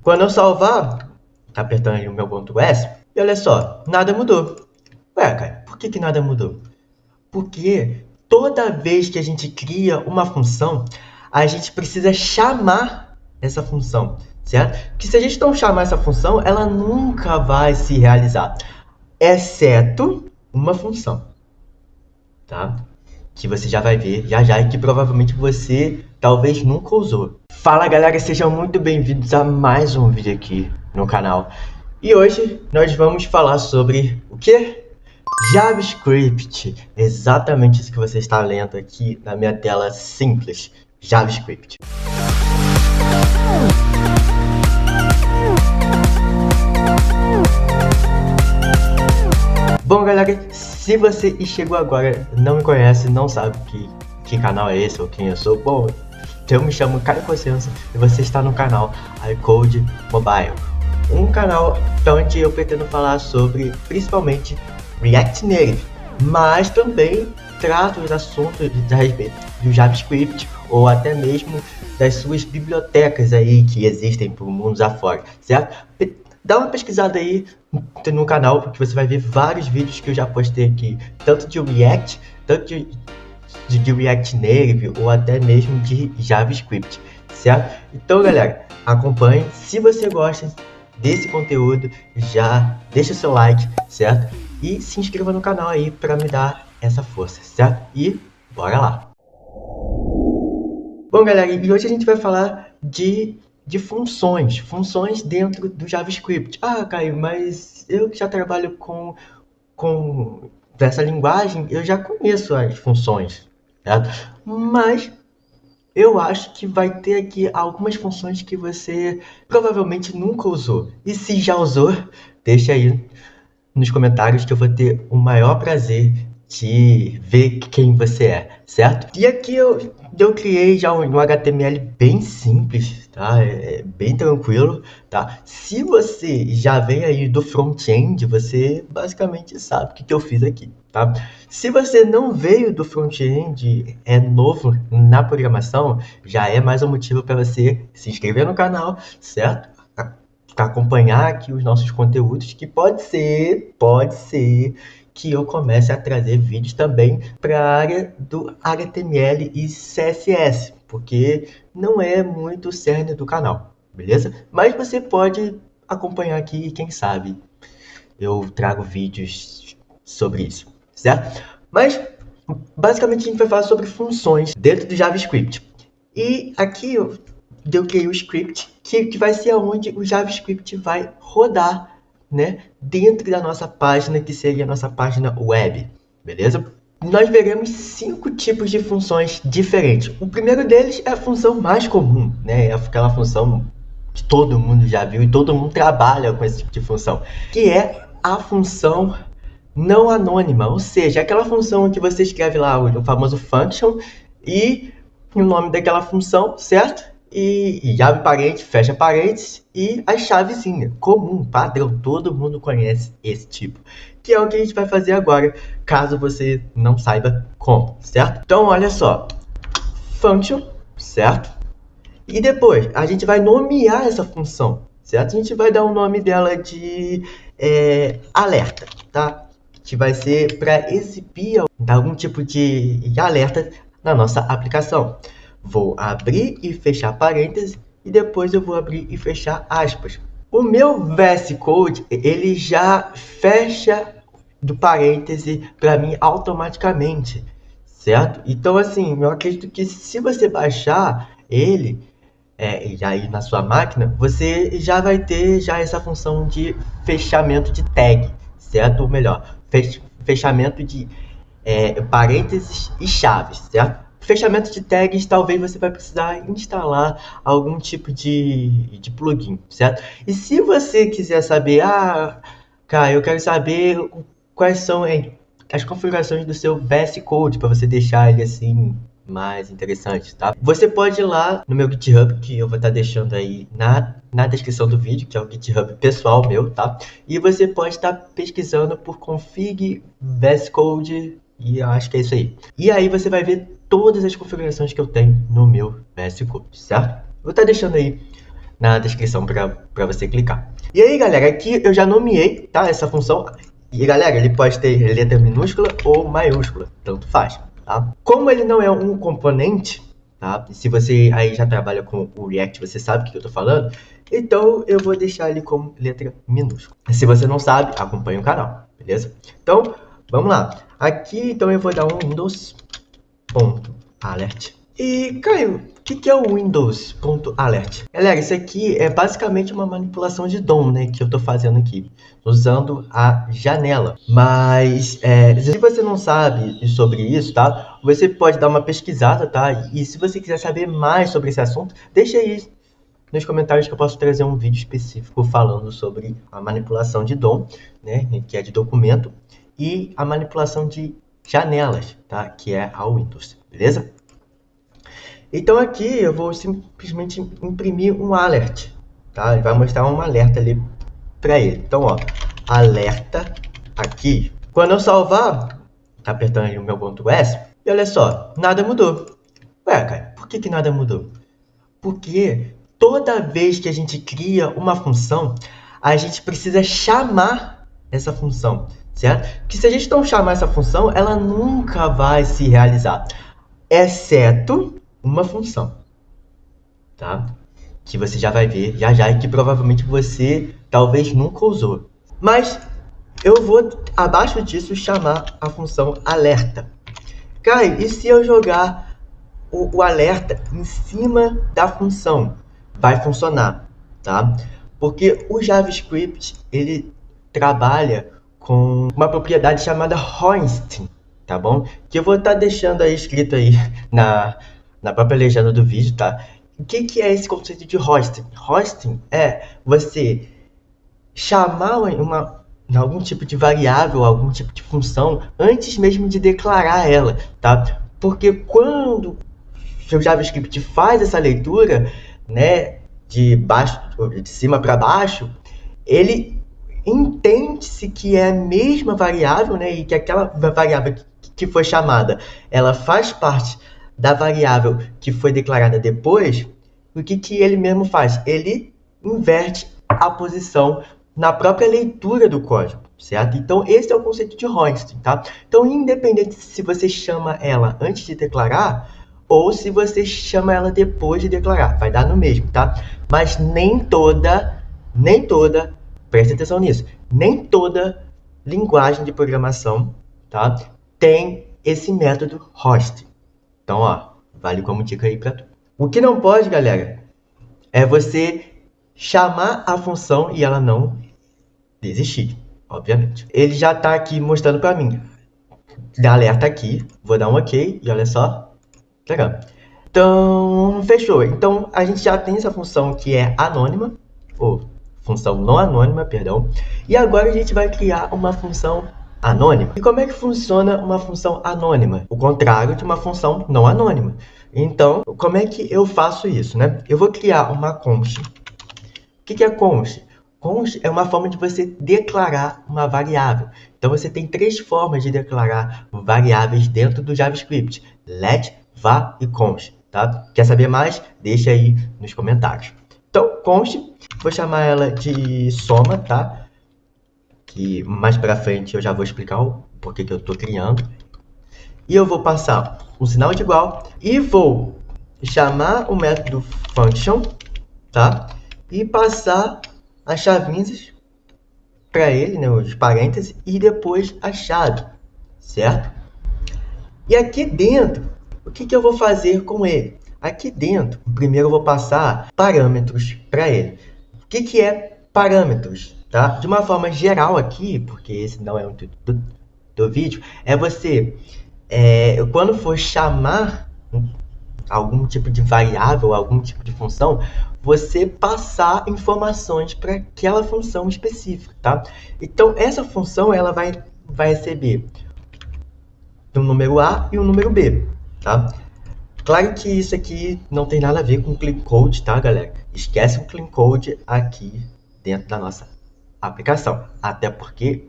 Quando eu salvar, tá apertando ali o meu ponto S, e olha só, nada mudou. Ué, cara, por que nada mudou? Porque toda vez que a gente cria uma função, a gente precisa chamar essa função, certo? Que se a gente não chamar essa função, ela nunca vai se realizar, exceto uma função, tá? Que você já vai ver já já e que provavelmente você talvez nunca usou. Fala galera, sejam muito bem-vindos a mais um vídeo aqui no canal. E hoje nós vamos falar sobre o quê? JavaScript. Exatamente isso que você está lendo aqui na minha tela simples. JavaScript. Bom galera, se você chegou agora, não me conhece, não sabe que canal é esse ou quem eu sou, bom, eu me chamo Caio Cossenso e você está no canal iCode Mobile. Um canal onde eu pretendo falar sobre, principalmente, React Native, mas também trato os assuntos a respeito do JavaScript ou até mesmo das suas bibliotecas aí que existem por mundo afora, certo? Dá uma pesquisada aí no canal, porque você vai ver vários vídeos que eu já postei aqui, tanto de React, tanto de React Native ou até mesmo de JavaScript, certo? Então, galera, acompanhe. Se você gosta desse conteúdo, já deixa o seu like, certo? E se inscreva no canal aí para me dar essa força, certo? E bora lá! Bom, galera, e hoje a gente vai falar de funções dentro do JavaScript. Ah, Caio, mas eu que já trabalho com essa linguagem, eu já conheço as funções, certo? Mas eu acho que vai ter aqui algumas funções que você provavelmente nunca usou. E se já usou, deixa aí nos comentários que eu vou ter o maior prazer de ver quem você é, certo? E aqui eu criei já um HTML bem simples, tá? É bem tranquilo, tá? Se você já vem aí do front-end, você basicamente sabe o que eu fiz aqui, tá? Se você não veio do front-end, é novo na programação, já é mais um motivo para você se inscrever no canal, certo? Para acompanhar aqui os nossos conteúdos, que pode ser que eu comece a trazer vídeos também para a área do HTML e CSS, porque não é muito o cerne do canal, beleza? Mas você pode acompanhar aqui e quem sabe eu trago vídeos sobre isso, certo? Mas basicamente a gente vai falar sobre funções dentro do JavaScript. E aqui eu criei o script que vai ser onde o JavaScript vai rodar, né, dentro da nossa página, que seria a nossa página web, beleza? Nós veremos 5 tipos de funções diferentes. O primeiro deles é a função mais comum, né? É aquela função que todo mundo já viu e todo mundo trabalha com esse tipo de função, que é a função não anônima, ou seja, aquela função que você escreve lá o famoso function e o nome daquela função, certo? E abre parênteses, fecha parênteses e a chavezinha, comum, padrão, todo mundo conhece esse tipo. Que é o que a gente vai fazer agora, caso você não saiba como, certo? Então, olha só, function, certo? E depois, a gente vai nomear essa função, certo? A gente vai dar o nome dela de alerta, tá? Que vai ser para exibir algum tipo de alerta na nossa aplicação. Vou abrir e fechar parênteses e depois eu vou abrir e fechar aspas. O meu VS Code, ele já fecha do parêntese para mim automaticamente, certo? Então assim, eu acredito que se você baixar ele e aí na sua máquina, você já vai ter já essa função de fechamento de tag, certo? Ou melhor, fechamento de parênteses e chaves, certo? Fechamento de tags, talvez você vai precisar instalar algum tipo de plugin, certo? E se você quiser saber, cara, eu quero saber quais são as configurações do seu VS Code, para você deixar ele assim mais interessante, tá? Você pode ir lá no meu GitHub, que eu vou estar deixando aí na descrição do vídeo, que é o GitHub pessoal meu, tá? E você pode estar pesquisando por config VS Code e eu acho que é isso aí. E aí você vai ver todas as configurações que eu tenho no meu VS Code, certo? Vou estar deixando aí na descrição para você clicar. E aí, galera, aqui eu já nomeei, tá, essa função. E, galera, ele pode ter letra minúscula ou maiúscula, tanto faz, tá? Como ele não é um componente, tá? Se você aí já trabalha com o React, você sabe o que eu tô falando, então eu vou deixar ele como letra minúscula. Se você não sabe, acompanhe o canal, beleza? Então, vamos lá. Aqui, então, eu vou dar um Windows.alert. E, Caio, o que é o Windows.alert? Galera, isso aqui é basicamente uma manipulação de DOM, né, que eu estou fazendo aqui, usando a janela. Mas, se você não sabe sobre isso, tá, você pode dar uma pesquisada, tá? E se você quiser saber mais sobre esse assunto, deixa aí nos comentários que eu posso trazer um vídeo específico falando sobre a manipulação de DOM, né, que é de documento, e a manipulação de janelas, tá, que é a Windows, beleza? Então aqui eu vou simplesmente imprimir um alert, tá? Ele vai mostrar um alerta ali para ele. Então, ó, alerta aqui. Quando eu salvar, tá apertando ali o meu ponto S, e olha só, nada mudou. Ué, cara, por que nada mudou? Porque toda vez que a gente cria uma função, a gente precisa chamar essa função, certo? Que se a gente não chamar essa função, ela nunca vai se realizar, exceto uma função, tá? Que você já vai ver já já e que provavelmente você talvez nunca usou. Mas eu vou abaixo disso chamar a função alerta. Kai, e se eu jogar o alerta em cima da função? Vai funcionar, tá? Porque o JavaScript ele trabalha com uma propriedade chamada hosting, tá bom? Que eu vou estar deixando aí escrito aí na própria legenda do vídeo, tá? O que é esse conceito de hosting? Hosting é você chamar algum tipo de variável, algum tipo de função, antes mesmo de declarar ela, tá? Porque quando o JavaScript faz essa leitura, né, de cima para baixo, ele entende-se que é a mesma variável, né, e que aquela variável que foi chamada, ela faz parte da variável que foi declarada depois. O que ele mesmo faz? Ele inverte a posição na própria leitura do código, certo? Então, esse é o conceito de hosting, tá? Então, independente se você chama ela antes de declarar ou se você chama ela depois de declarar, vai dar no mesmo, tá? Mas nem toda, preste atenção nisso, nem toda linguagem de programação, tá, tem esse método hosting. Então, ó, vale como dica aí pra tu. O que não pode, galera, é você chamar a função e ela não desistir, obviamente. Ele já tá aqui mostrando pra mim. Dá alerta aqui, vou dar um ok e olha só. Legal. Então, fechou. Então, a gente já tem essa função que é anônima, ou função não anônima, perdão. E agora a gente vai criar uma função anônima. E como é que funciona uma função anônima? O contrário de uma função não anônima. Então, como é que eu faço isso, né? Eu vou criar uma const. O que é const? Const é uma forma de você declarar uma variável. Então, você tem três formas de declarar variáveis dentro do JavaScript: let, var e const, tá? Quer saber mais? Deixa aí nos comentários. Então, const, vou chamar ela de soma, tá? Que mais pra frente eu já vou explicar o porquê que eu tô criando. E eu vou passar um sinal de igual e vou chamar o método function, tá? E passar as chavinhas para ele, né, os parênteses, e depois a chave, certo? E aqui dentro, o que eu vou fazer com ele? Aqui dentro, primeiro eu vou passar parâmetros para ele. O que é parâmetros? Tá? De uma forma geral aqui, porque esse não é o intuito do vídeo, é você, quando for chamar algum tipo de variável, algum tipo de função, você passar informações para aquela função específica, tá? Então, essa função ela vai receber um número A e um número B, tá? Claro que isso aqui não tem nada a ver com clean code, tá, galera? Esquece o clean code aqui dentro da nossa aplicação, até porque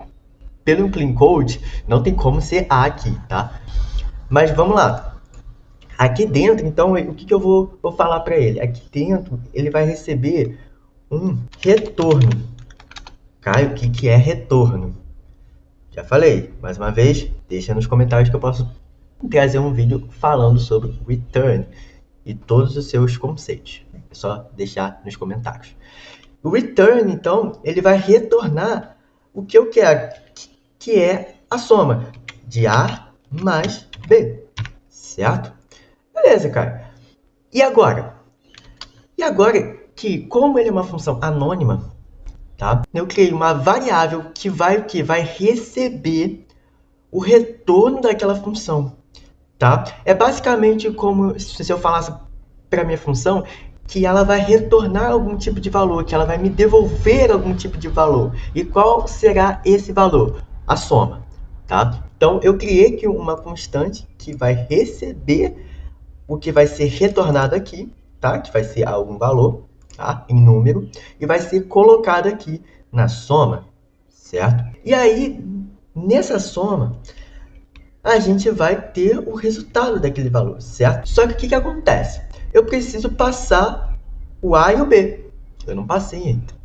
pelo clean code não tem como ser A aqui, tá? Mas vamos lá. Aqui dentro, então, o que eu vou falar para ele? Aqui dentro, ele vai receber um retorno. Caio, o que é retorno? Já falei, mais uma vez, deixa nos comentários que eu posso trazer um vídeo falando sobre return e todos os seus conceitos. É só deixar nos comentários. O return, então, ele vai retornar o que eu quero, que é a soma de A mais B, certo? Beleza, cara. E agora? E agora que, como ele é uma função anônima, tá? Eu criei uma variável que vai o quê? Vai receber o retorno daquela função, tá? É basicamente como se eu falasse para minha função que ela vai retornar algum tipo de valor, que ela vai me devolver algum tipo de valor. E qual será esse valor? A soma, tá? Então, eu criei aqui uma constante que vai receber o que vai ser retornado aqui, tá? Que vai ser algum valor, tá? Em número, e vai ser colocado aqui na soma, certo? E aí, nessa soma, a gente vai ter o resultado daquele valor, certo? Só que o que acontece? Eu preciso passar o A e o B. Eu não passei ainda.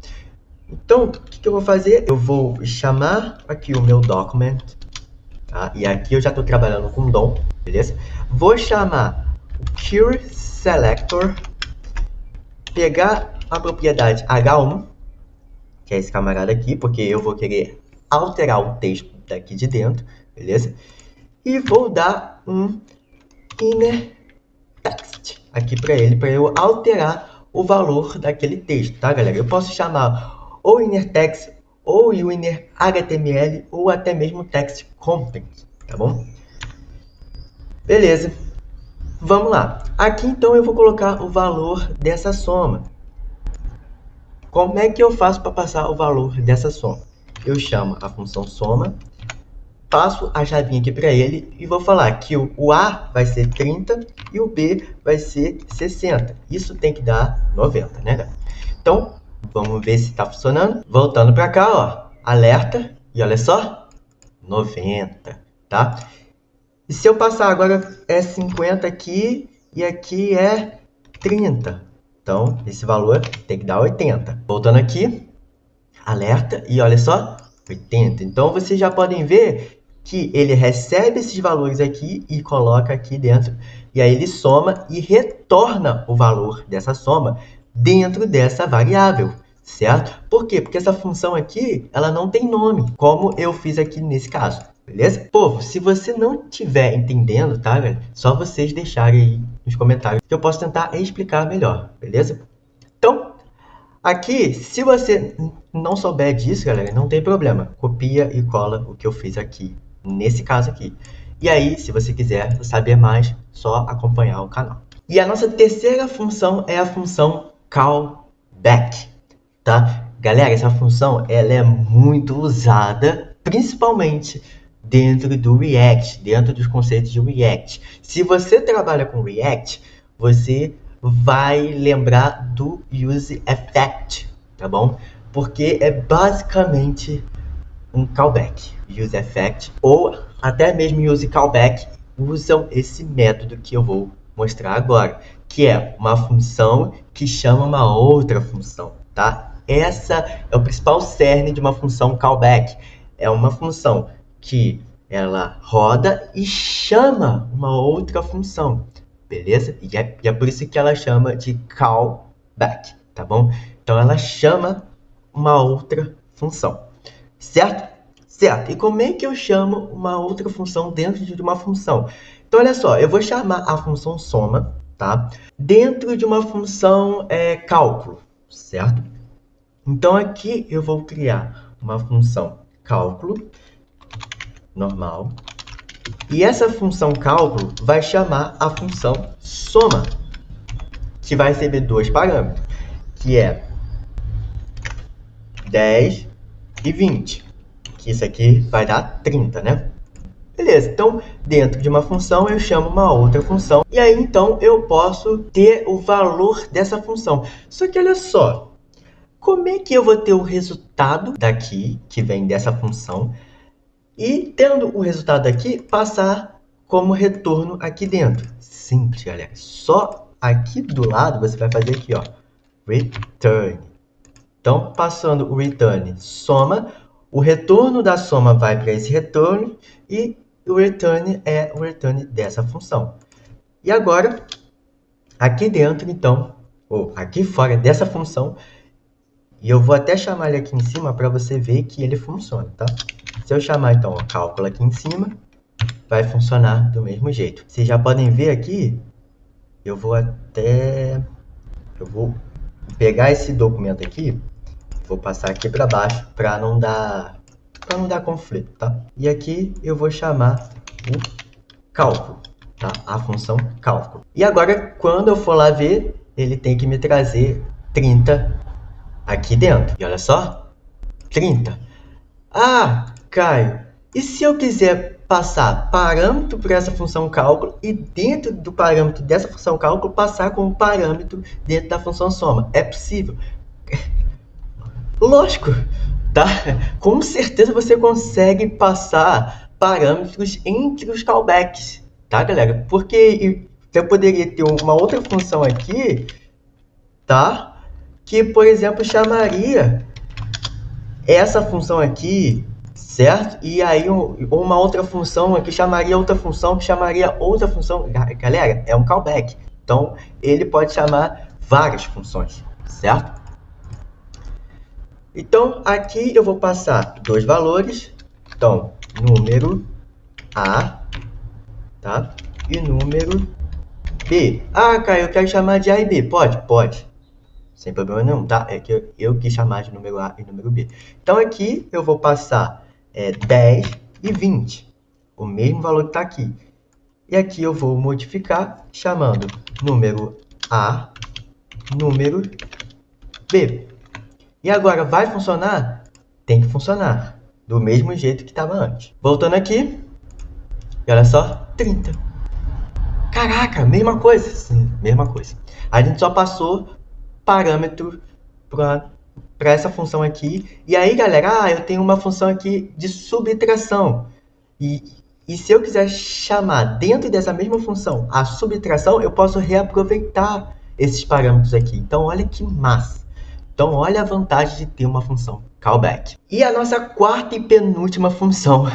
Então, o que eu vou fazer? Eu vou chamar aqui o meu document, tá? E aqui eu já estou trabalhando com DOM, beleza? Vou chamar o querySelector, pegar a propriedade H1, que é esse camarada aqui, porque eu vou querer alterar o texto daqui de dentro, beleza? E vou dar um inner text aqui para ele, para eu alterar o valor daquele texto, tá, galera? Eu posso chamar ou inner text, ou o inner HTML, ou até mesmo text content, tá bom? Beleza. Vamos lá. Aqui, então, eu vou colocar o valor dessa soma. Como é que eu faço para passar o valor dessa soma? Eu chamo a função soma, passo a chavinha aqui para ele e vou falar que o A vai ser 30 e o B vai ser 60. Isso tem que dar 90, né, galera? Então, vamos ver se está funcionando. Voltando para cá, ó, alerta, e olha só, 90, tá? E se eu passar agora é 50 aqui e aqui é 30. Então, esse valor tem que dar 80. Voltando aqui, alerta, e olha só, 80. Então, vocês já podem ver que ele recebe esses valores aqui e coloca aqui dentro. E aí ele soma e retorna o valor dessa soma dentro dessa variável, certo? Por quê? Porque essa função aqui, ela não tem nome, como eu fiz aqui nesse caso, beleza? Povo, se você não estiver entendendo, tá, galera? Só vocês deixarem aí nos comentários que eu posso tentar explicar melhor, beleza? Então, aqui, se você não souber disso, galera, não tem problema. Copia e cola o que eu fiz aqui, nesse caso aqui. E aí, se você quiser saber mais, só acompanhar o canal. E a nossa terceira função é a função callback, tá? Galera, essa função ela é muito usada, principalmente dentro do React, dentro dos conceitos de React. Se você trabalha com React, você vai lembrar do useEffect, tá bom? Porque é basicamente um callback. useEffect ou até mesmo usecallback usam esse método que eu vou mostrar agora, que é uma função que chama uma outra função, tá? Essa é o principal cerne de uma função callback. É uma função que ela roda e chama uma outra função, beleza? E é por isso que ela chama de callback, tá bom? Então, ela chama uma outra função, certo? Certo. E como é que eu chamo uma outra função dentro de uma função? Então, olha só, eu vou chamar a função soma, tá? Dentro de uma função cálculo, certo? Então, aqui eu vou criar uma função cálculo normal. E essa função cálculo vai chamar a função soma, que vai receber dois parâmetros, que é 10 e 20. Que isso aqui vai dar 30, né? Beleza, então dentro de uma função eu chamo uma outra função. E aí então eu posso ter o valor dessa função. Só que olha só, como é que eu vou ter o resultado daqui, que vem dessa função, e tendo o resultado daqui, passar como retorno aqui dentro? Simples, galera. Só aqui do lado você vai fazer aqui, ó, return, Então, passando o return soma, o retorno da soma vai para esse retorno e o return é o return dessa função. E agora, aqui dentro, então, ou aqui fora dessa função, e eu vou até chamar ele aqui em cima para você ver que ele funciona, tá? Se eu chamar, então, o cálculo aqui em cima, vai funcionar do mesmo jeito. Vocês já podem ver aqui, eu vou pegar esse documento aqui, vou passar aqui para baixo para não dar conflito, tá? E aqui eu vou chamar o cálculo, tá? A função cálculo. E agora, quando eu for lá ver, ele tem que me trazer 30 aqui dentro. E olha só, 30. Ah, Caio, e se eu quiser passar parâmetro para essa função cálculo e dentro do parâmetro dessa função cálculo passar como parâmetro dentro da função soma? É possível? Lógico, tá? Com certeza você consegue passar parâmetros entre os callbacks, tá, galera? Porque eu poderia ter uma outra função aqui, tá? Que, por exemplo, chamaria essa função aqui, certo? E aí uma outra função aqui chamaria outra função, que chamaria outra função. Galera, é um callback. Então, ele pode chamar várias funções, certo? Então, aqui eu vou passar dois valores. Então, número A, tá? E número B. Ah, Caio, eu quero chamar de A e B. Pode? Pode. Sem problema nenhum, tá? É que eu quis chamar de número A e número B. Então, aqui eu vou passar 10 e 20. O mesmo valor que está aqui. E aqui eu vou modificar chamando número A, número B. E agora, vai funcionar? Tem que funcionar. Do mesmo jeito que estava antes. Voltando aqui. E olha só, 30. Caraca, mesma coisa. Sim, mesma coisa. A gente só passou parâmetro para essa função aqui. E aí, galera, eu tenho uma função aqui de subtração. E se eu quiser chamar dentro dessa mesma função a subtração, eu posso reaproveitar esses parâmetros aqui. Então, olha que massa. Então, olha a vantagem de ter uma função callback. E a nossa quarta e penúltima função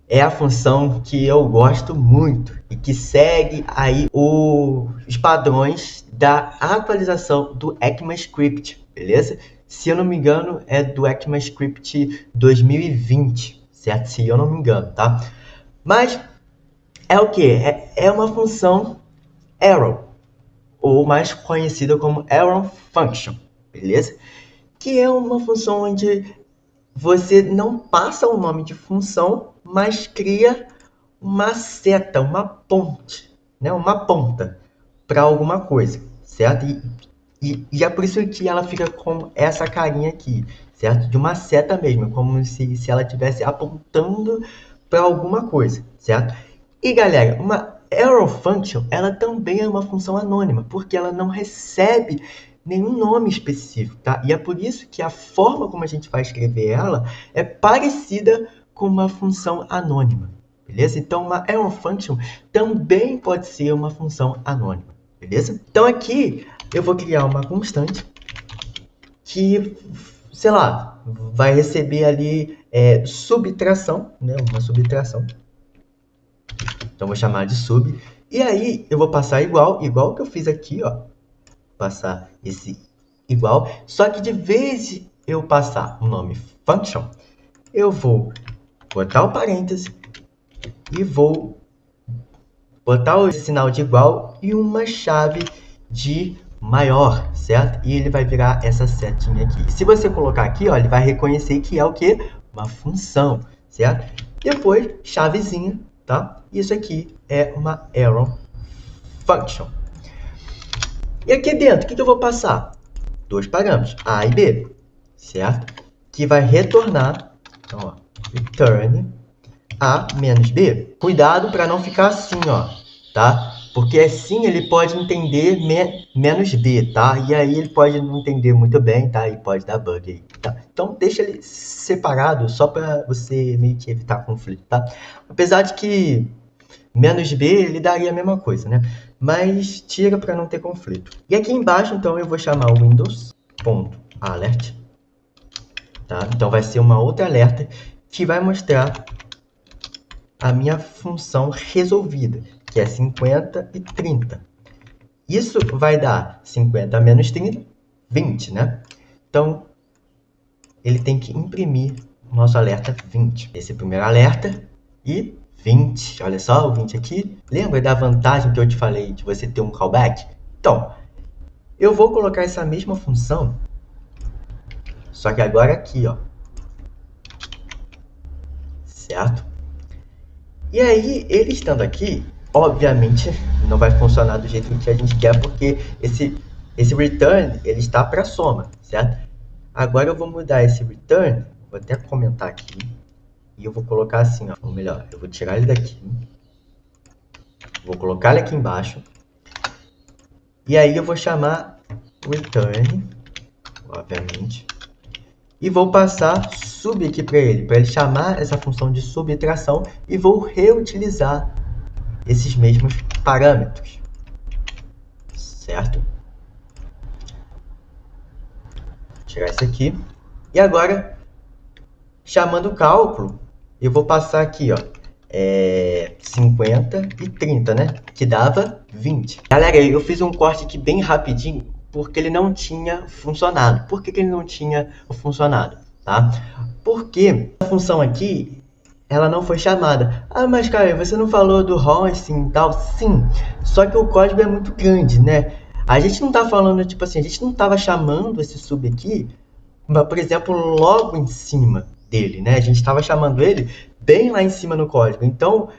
é a função que eu gosto muito e que segue aí os padrões da atualização do ECMAScript, beleza? Se eu não me engano, é do ECMAScript 2020, certo? Se eu não me engano, tá? Mas é o que? É uma função arrow, ou mais conhecida como arrow function, beleza? Que é uma função onde você não passa o nome de função, mas cria uma seta, uma ponte, né? Uma ponta para alguma coisa, certo? E é por isso que ela fica com essa carinha aqui, certo? De uma seta mesmo, como se ela estivesse apontando para alguma coisa, certo? E galera, uma arrow function, ela também é uma função anônima, porque ela não recebe nenhum nome específico, tá? E é por isso que a forma como a gente vai escrever ela é parecida com uma função anônima, beleza? Então, uma arrow function também pode ser uma função anônima, beleza? Então, aqui eu vou criar uma constante que, sei lá, vai receber ali subtração, né? Uma subtração. Então, vou chamar de sub. E aí, eu vou passar igual que eu fiz aqui, ó. Passar esse igual. Só que de vez de eu passar o nome function, eu vou botar o parêntese e vou botar o sinal de igual e uma chave de maior, certo? E ele vai virar essa setinha aqui. Se você colocar aqui, ó, ele vai reconhecer que é o quê? Uma função, certo? Depois, chavezinha, tá? Isso aqui é uma arrow function. E aqui dentro, o que eu vou passar? Dois parâmetros, A e B, certo? Que vai retornar, então, ó, return A menos B. Cuidado para não ficar assim, ó, tá? Porque assim ele pode entender menos B, tá? E aí ele pode não entender muito bem, tá? E pode dar bug aí, tá? Então deixa ele separado só para você meio que evitar conflito, tá? Apesar de que menos B ele daria a mesma coisa, né? Mas tira para não ter conflito. E aqui embaixo, então, eu vou chamar o Windows alert, tá? Então vai ser uma outra alerta que vai mostrar a minha função resolvida, que é 50 e 30. Isso vai dar 50 menos 30, 20, né? Então, ele tem que imprimir o nosso alerta 20. Esse primeiro alerta e 20. Olha só o 20 aqui. Lembra da vantagem que eu te falei de você ter um callback? Então, eu vou colocar essa mesma função, só que agora aqui, ó. Certo? E aí, ele estando aqui, obviamente, não vai funcionar do jeito que a gente quer, porque esse return, ele está para soma, certo? Agora eu vou mudar esse return, vou até comentar aqui, e eu vou colocar assim, ó, ou melhor, eu vou tirar ele daqui, vou colocar ele aqui embaixo, e aí eu vou chamar return, obviamente, e vou passar sub aqui para ele chamar essa função de subtração, e vou reutilizar esses mesmos parâmetros, certo? Vou tirar isso aqui. E agora, chamando o cálculo, eu vou passar aqui, ó, 50 e 30, né? Que dava 20. Galera, eu fiz um corte aqui bem rapidinho, porque ele não tinha funcionado. Por que ele não tinha funcionado? Tá? Porque a função aqui, ela não foi chamada. Ah, mas cara, você não falou do hosting e tal? Sim, só que o código é muito grande, né? A gente não tá falando, tipo assim, a gente não tava chamando esse sub aqui, por exemplo, logo em cima dele, né? A gente estava chamando ele bem lá em cima no código. Então,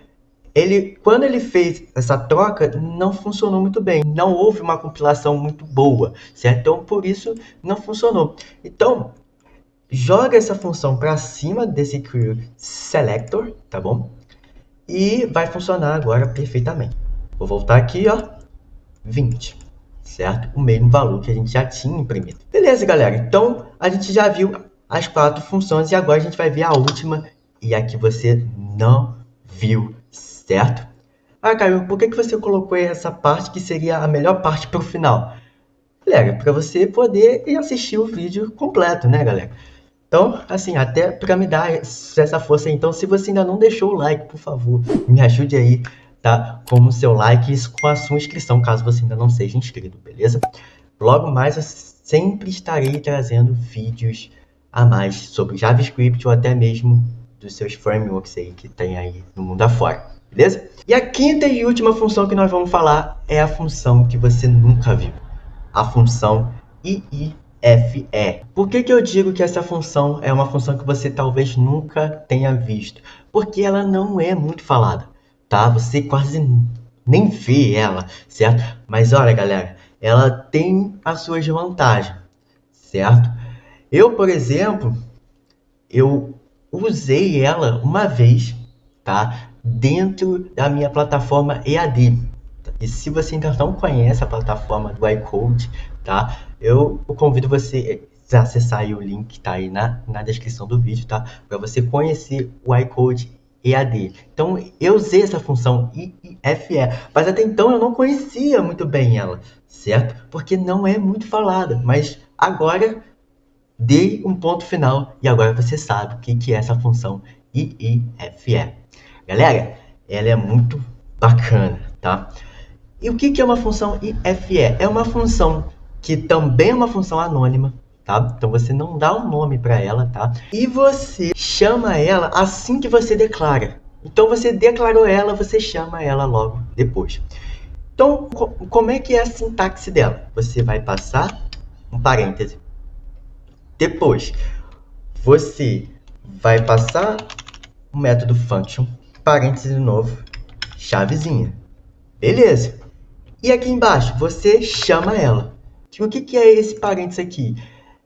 quando ele fez essa troca, não funcionou muito bem. Não houve uma compilação muito boa, certo? Então, por isso, não funcionou. Então, joga essa função para cima desse query selector, tá bom? E vai funcionar agora perfeitamente. Vou voltar aqui, ó, 20, certo? O mesmo valor que a gente já tinha imprimido. Beleza, galera? Então, a gente já viu as 4 funções e agora a gente vai ver a última e a que você não viu, certo? Ah, Caio, por que você colocou essa parte que seria a melhor parte para o final? Galera, para você poder assistir o vídeo completo, né, galera? Então, assim, até para me dar essa força aí. Então, se você ainda não deixou o like, por favor, me ajude aí, tá? Com o seu like e com a sua inscrição, caso você ainda não seja inscrito, beleza? Logo mais, eu sempre estarei trazendo vídeos a mais sobre JavaScript ou até mesmo dos seus frameworks aí que tem aí no mundo afora, beleza? E a quinta e última função que nós vamos falar é a função que você nunca viu, a função IIFE. Por que eu digo que essa função é uma função que você talvez nunca tenha visto? Porque ela não é muito falada, tá? Você quase nem vê ela, certo? Mas olha, galera, ela tem as suas vantagens, certo? Eu, por exemplo, eu usei ela uma vez, tá? Dentro da minha plataforma EAD. E se você ainda não conhece a plataforma do iCode, tá? Eu convido você a acessar aí o link que tá aí na descrição do vídeo, tá? Para você conhecer o iCode EAD. Então, eu usei essa função IIFE, mas até então eu não conhecia muito bem ela, certo? Porque não é muito falada, mas agora dei um ponto final e agora você sabe o que é essa função IIFE. Galera, ela é muito bacana, tá? E o que é uma função IIFE? É uma função que também é uma função anônima, tá? Então você não dá um nome para ela, tá? E você chama ela assim que você declara. Então você declarou ela, você chama ela logo depois. Então, como é que é a sintaxe dela? Você vai passar um parêntese. Depois, você vai passar o método function, parêntese de novo, chavezinha. Beleza. E aqui embaixo, você chama ela. O que é esse parênteses aqui?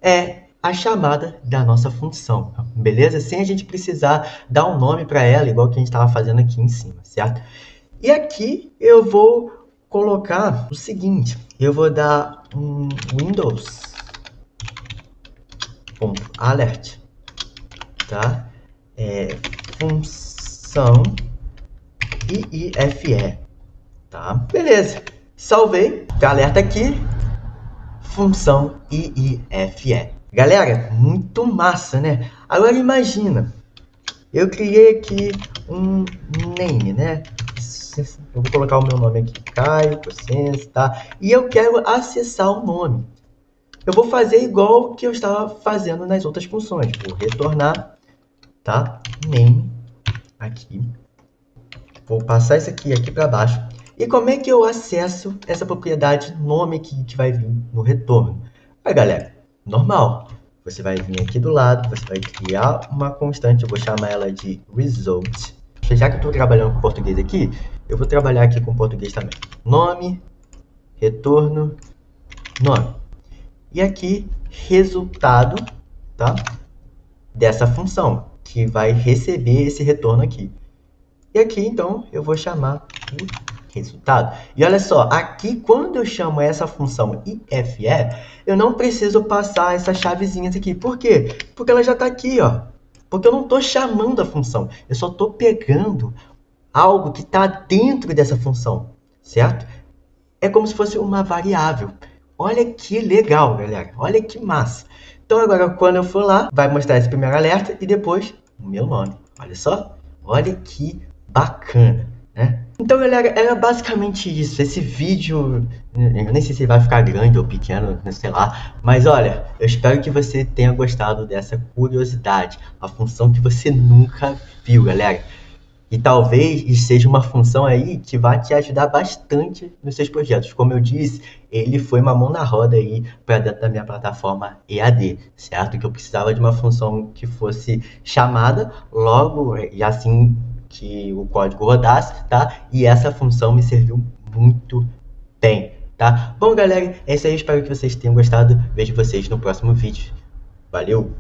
É a chamada da nossa função, beleza? Sem a gente precisar dar um nome para ela, igual que a gente estava fazendo aqui em cima, certo? E aqui eu vou colocar o seguinte, eu vou dar um Windows.alert, tá? Função IIFE, tá? Beleza. Salvei, alerta aqui, função IIFE. Galera, muito massa, né? Agora imagina, eu criei aqui um name, né? Eu vou colocar o meu nome aqui, Caio Cossense, tá? E eu quero acessar o nome. Eu vou fazer igual que eu estava fazendo nas outras funções. Vou retornar, tá? Name aqui. Vou passar isso aqui para baixo. E como é que eu acesso essa propriedade nome aqui que vai vir no retorno? Aí, galera, normal. Você vai vir aqui do lado, você vai criar uma constante, eu vou chamar ela de result. Já que eu estou trabalhando com português aqui, eu vou trabalhar aqui com português também. Nome, retorno, nome. E aqui, resultado, tá? Dessa função, que vai receber esse retorno aqui. E aqui, então, eu vou chamar o resultado. E olha só, aqui quando eu chamo essa função IFE, eu não preciso passar essas chavezinhas aqui. Por quê? Porque ela já está aqui, ó. Porque eu não estou chamando a função, eu só estou pegando algo que está dentro dessa função, certo? É como se fosse uma variável. Olha que legal, galera. Olha que massa. Então agora, quando eu for lá, vai mostrar esse primeiro alerta e depois o meu nome. Olha só. Olha que bacana, né? Então, galera, era basicamente isso. Esse vídeo, eu nem sei se vai ficar grande ou pequeno, sei lá. Mas olha, eu espero que você tenha gostado dessa curiosidade. A função que você nunca viu, galera. E talvez seja uma função aí que vai te ajudar bastante nos seus projetos. Como eu disse, ele foi uma mão na roda aí para dentro da minha plataforma EAD, certo? Que eu precisava de uma função que fosse chamada logo e assim que o código rodasse, tá? E essa função me serviu muito bem, tá? Bom, galera, é isso aí. Espero que vocês tenham gostado. Vejo vocês no próximo vídeo. Valeu!